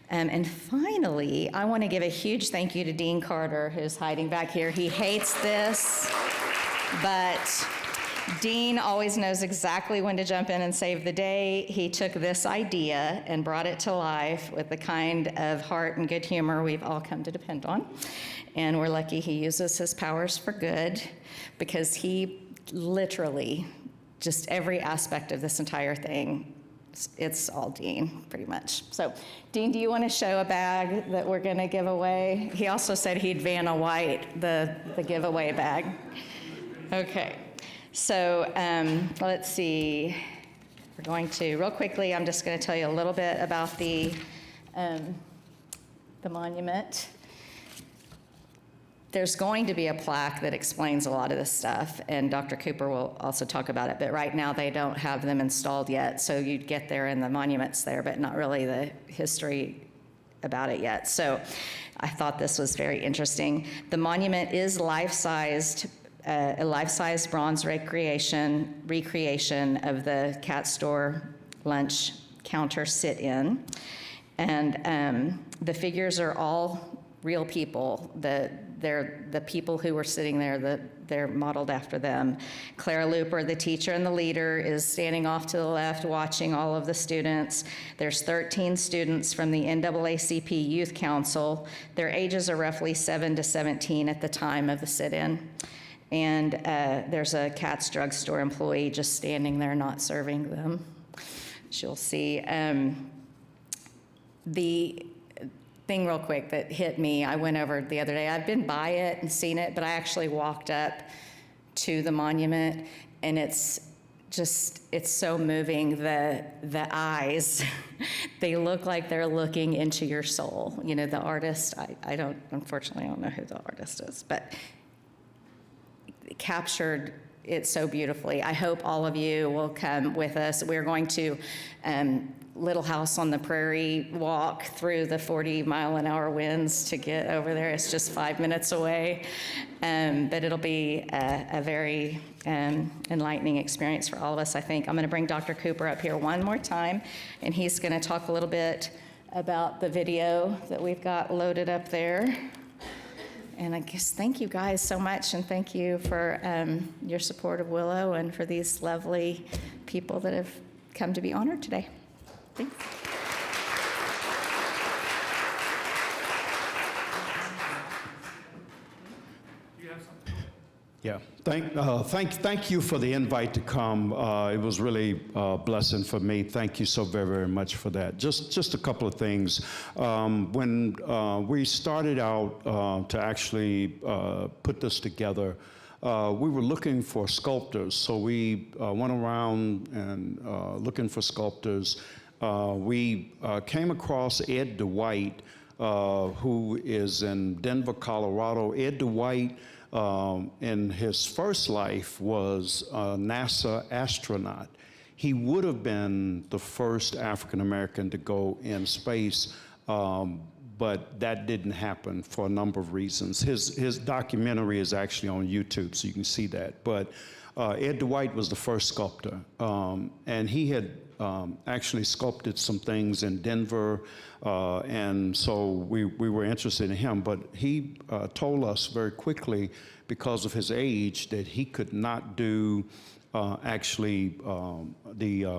And finally, I want to give a huge thank you to Dean Carter, who's hiding back here. He hates this. But Dean always knows exactly when to jump in and save the day. He took this idea and brought it to life with the kind of heart and good humor we've all come to depend on. And we're lucky he uses his powers for good, because he literally, just every aspect of this entire thing, it's all Dean, pretty much. So, Dean, do you want to show a bag that we're going to give away? He also said he'd Vanna White the giveaway bag. Okay, so let's see. We're going to, real quickly, I'm just going to tell you a little bit about the monument. There's going to be a plaque that explains a lot of this stuff, and Dr. Cooper will also talk about it, but right now they don't have them installed yet, so you'd get there and the monument's there, but not really the history about it yet. So I thought this was very interesting. The monument is life-sized, a life-size bronze recreation of the cat store lunch counter sit-in. And the figures are all real people. They're the people who were sitting there, they're modeled after them. Clara Looper, the teacher and the leader, is standing off to the left watching all of the students. There's 13 students from the NAACP Youth Council. Their ages are roughly 7 to 17 at the time of the sit-in. And there's a Cat's drugstore employee just standing there not serving them, as you'll see. The thing real quick that hit me, I went over the other day. I've been by it and seen it, but I actually walked up to the monument, and it's so moving. The eyes, they look like they're looking into your soul. You know, the artist, unfortunately, I don't know who the artist is, but captured it so beautifully. I hope all of you will come with us. We're going to Little House on the Prairie walk through the 40-mile-an-hour winds to get over there. It's just 5 minutes away, but it'll be a very enlightening experience for all of us, I think. I'm going to bring Dr. Cooper up here one more time, and he's going to talk a little bit about the video that we've got loaded up there. And I guess thank you guys so much, and thank you for your support of Willow and for these lovely people that have come to be honored today. Thanks. Yeah, thank you for the invite to come. It was really a blessing for me. Thank you so very, very much for that. Just a couple of things. When we started out to actually put this together, we were looking for sculptors. So we went around and looking for sculptors. We came across Ed DeWhite, who is in Denver, Colorado. Ed DeWhite, in his first life, was a NASA astronaut. He would have been the first African American to go in space, but that didn't happen for a number of reasons. His documentary is actually on YouTube, so you can see that. But Ed DeWhite was the first sculptor, and he had actually sculpted some things in Denver, and so we were interested in him. But he told us very quickly, because of his age, that he could not do the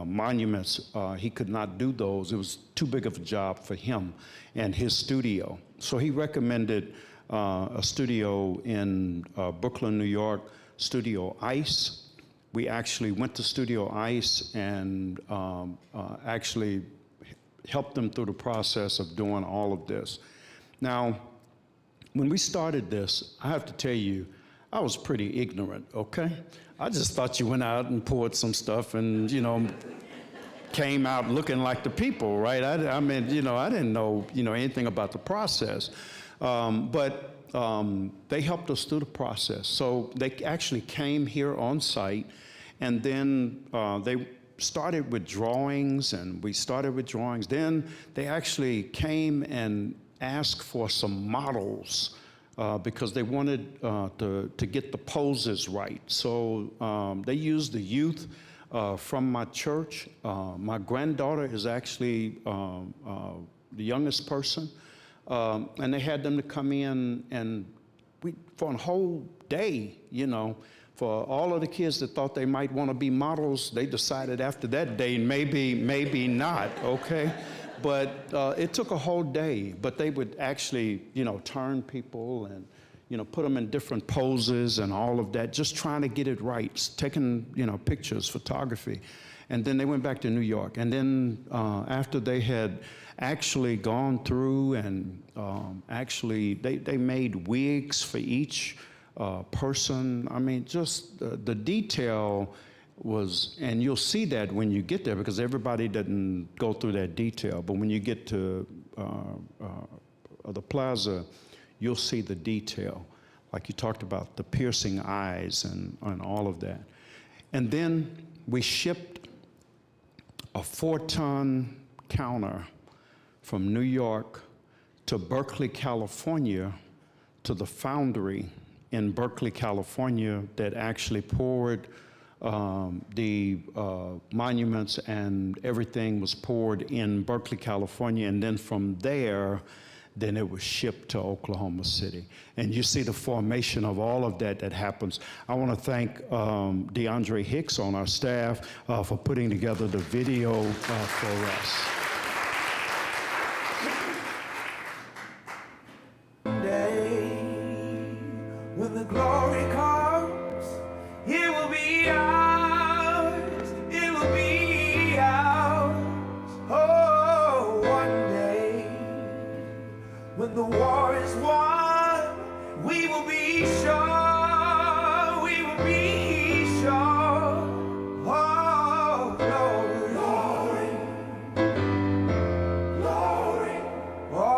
monuments. He could not do those. It was too big of a job for him and his studio. So he recommended a studio in Brooklyn, New York, Studio Ice. We actually went to Studio Ice and actually helped them through the process of doing all of this. Now, when we started this, I have to tell you, I was pretty ignorant, okay? I just thought you went out and poured some stuff and, came out looking like the people, right? I mean, I didn't know, anything about the process. But they helped us through the process. So they actually came here on site, and then they started with drawings, and we started with drawings. Then they actually came and asked for some models because they wanted to get the poses right. So they used the youth from my church. My granddaughter is actually the youngest person. And they had them to come in, and for a whole day, for all of the kids that thought they might want to be models, they decided after that day, maybe not, okay? But it took a whole day, but they would actually, turn people and, put them in different poses and all of that, just trying to get it right, taking, pictures, photography. And then they went back to New York. And then after they had actually gone through and actually they made wigs for each person. I mean, just the detail was, and you'll see that when you get there, because everybody doesn't go through that detail. But when you get to the plaza, you'll see the detail. Like you talked about, the piercing eyes and all of that. And then we shipped a 4-ton counter from New York to Berkeley, California, to the foundry in Berkeley, California, that actually poured the monuments, and everything was poured in Berkeley, California, and then from there, then it was shipped to Oklahoma City. And you see the formation of all of that that happens. I want to thank DeAndre Hicks on our staff for putting together the video for us. When the glory comes, it will be ours, it will be ours. Oh, one day, when the war is won, we will be sure, we will be sure. Oh, glory, glory, glory, oh,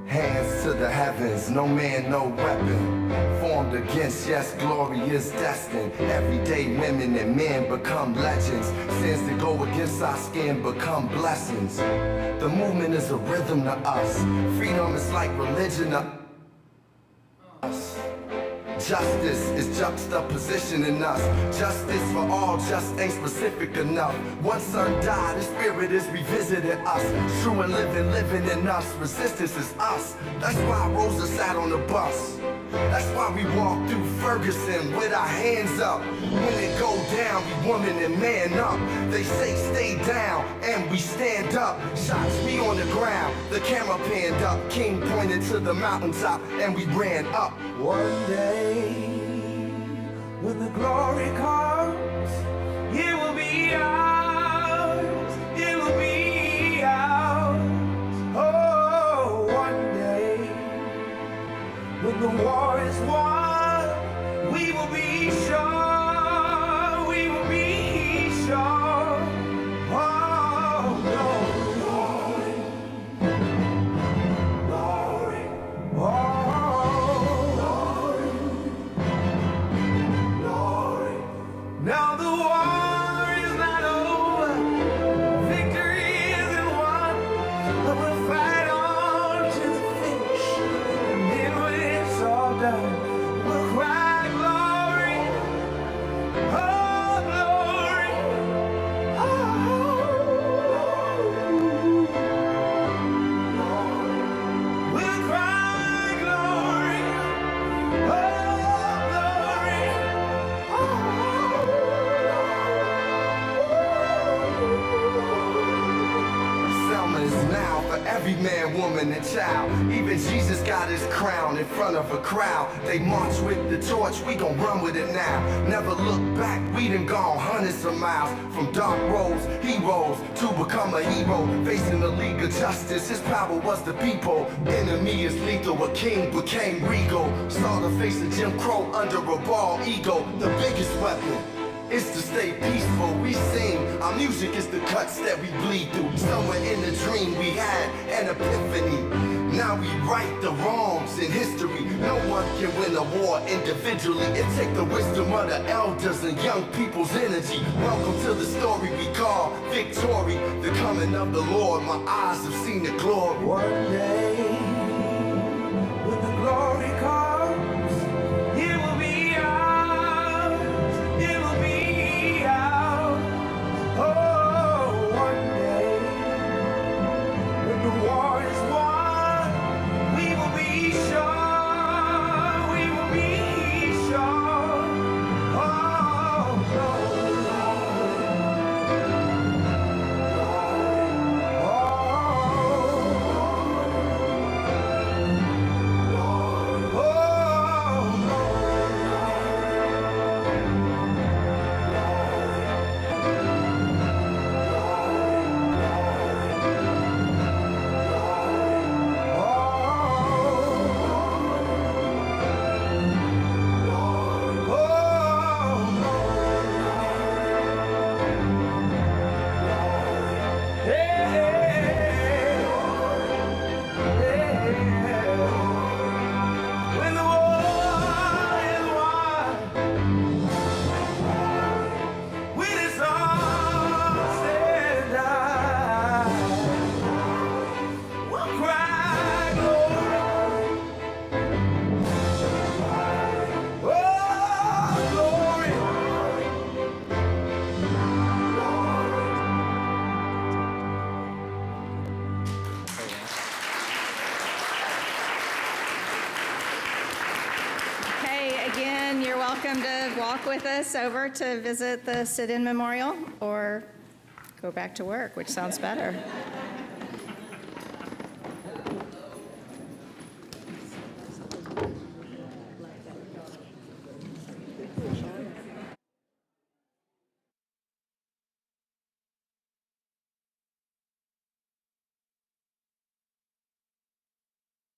hands to the heavens, no man, no weapon formed against, yes, glory is destined. Everyday women and men become legends. Sins that go against our skin become blessings. The movement is a rhythm to us. Freedom is like religion to us. Justice is juxtaposition in us. Justice for all just ain't specific enough. One son died, his spirit is revisiting us. True and living in us. Resistance is us. That's why Rosa sat on the bus. That's why we walk through Ferguson with our hands up. When it go down, we woman and man up. They say stay down, and we stand up. Shots be on the ground, the camera panned up. King pointed to the mountaintop, and we ran up. one day, when the glory comes, it will be ours, it will be ours. Oh, one day, when the war is won, we will be sure, we will be sure. Oh, glory, glory, glory. Now the war is not over, victory isn't won, but we'll fight on to the finish, and then when it's all done, we'll cry glory, oh glory, oh glory. We'll cry glory, oh glory, Selma is now for every man, woman, and child. Even Jesus got his crown in front of a crowd. They march with the torch, we gon' run with it now. Never look back, we done gone hundreds of miles. From dark roads, heroes, to become a hero. Facing the League of Justice, his power was the people. Enemy is lethal, a king became regal. Saw the face of Jim Crow under a bald ego. The biggest weapon is to stay peaceful. We sing, our music is the cuts that we bleed through. Somewhere in the dream we had an epiphany. Now we right the wrongs in history. No one can win a war individually. It takes the wisdom of the elders and young people's energy. Welcome to the story we call victory. The coming of the Lord, my eyes have seen the glory. One day, when the glory comes, it will be ours, it will be ours. Oh, one day, when the war is won, we will be sure, we will be sure. Oh, glory, glory, oh, welcome to walk with us over to visit the sit-in memorial or go back to work, which sounds better.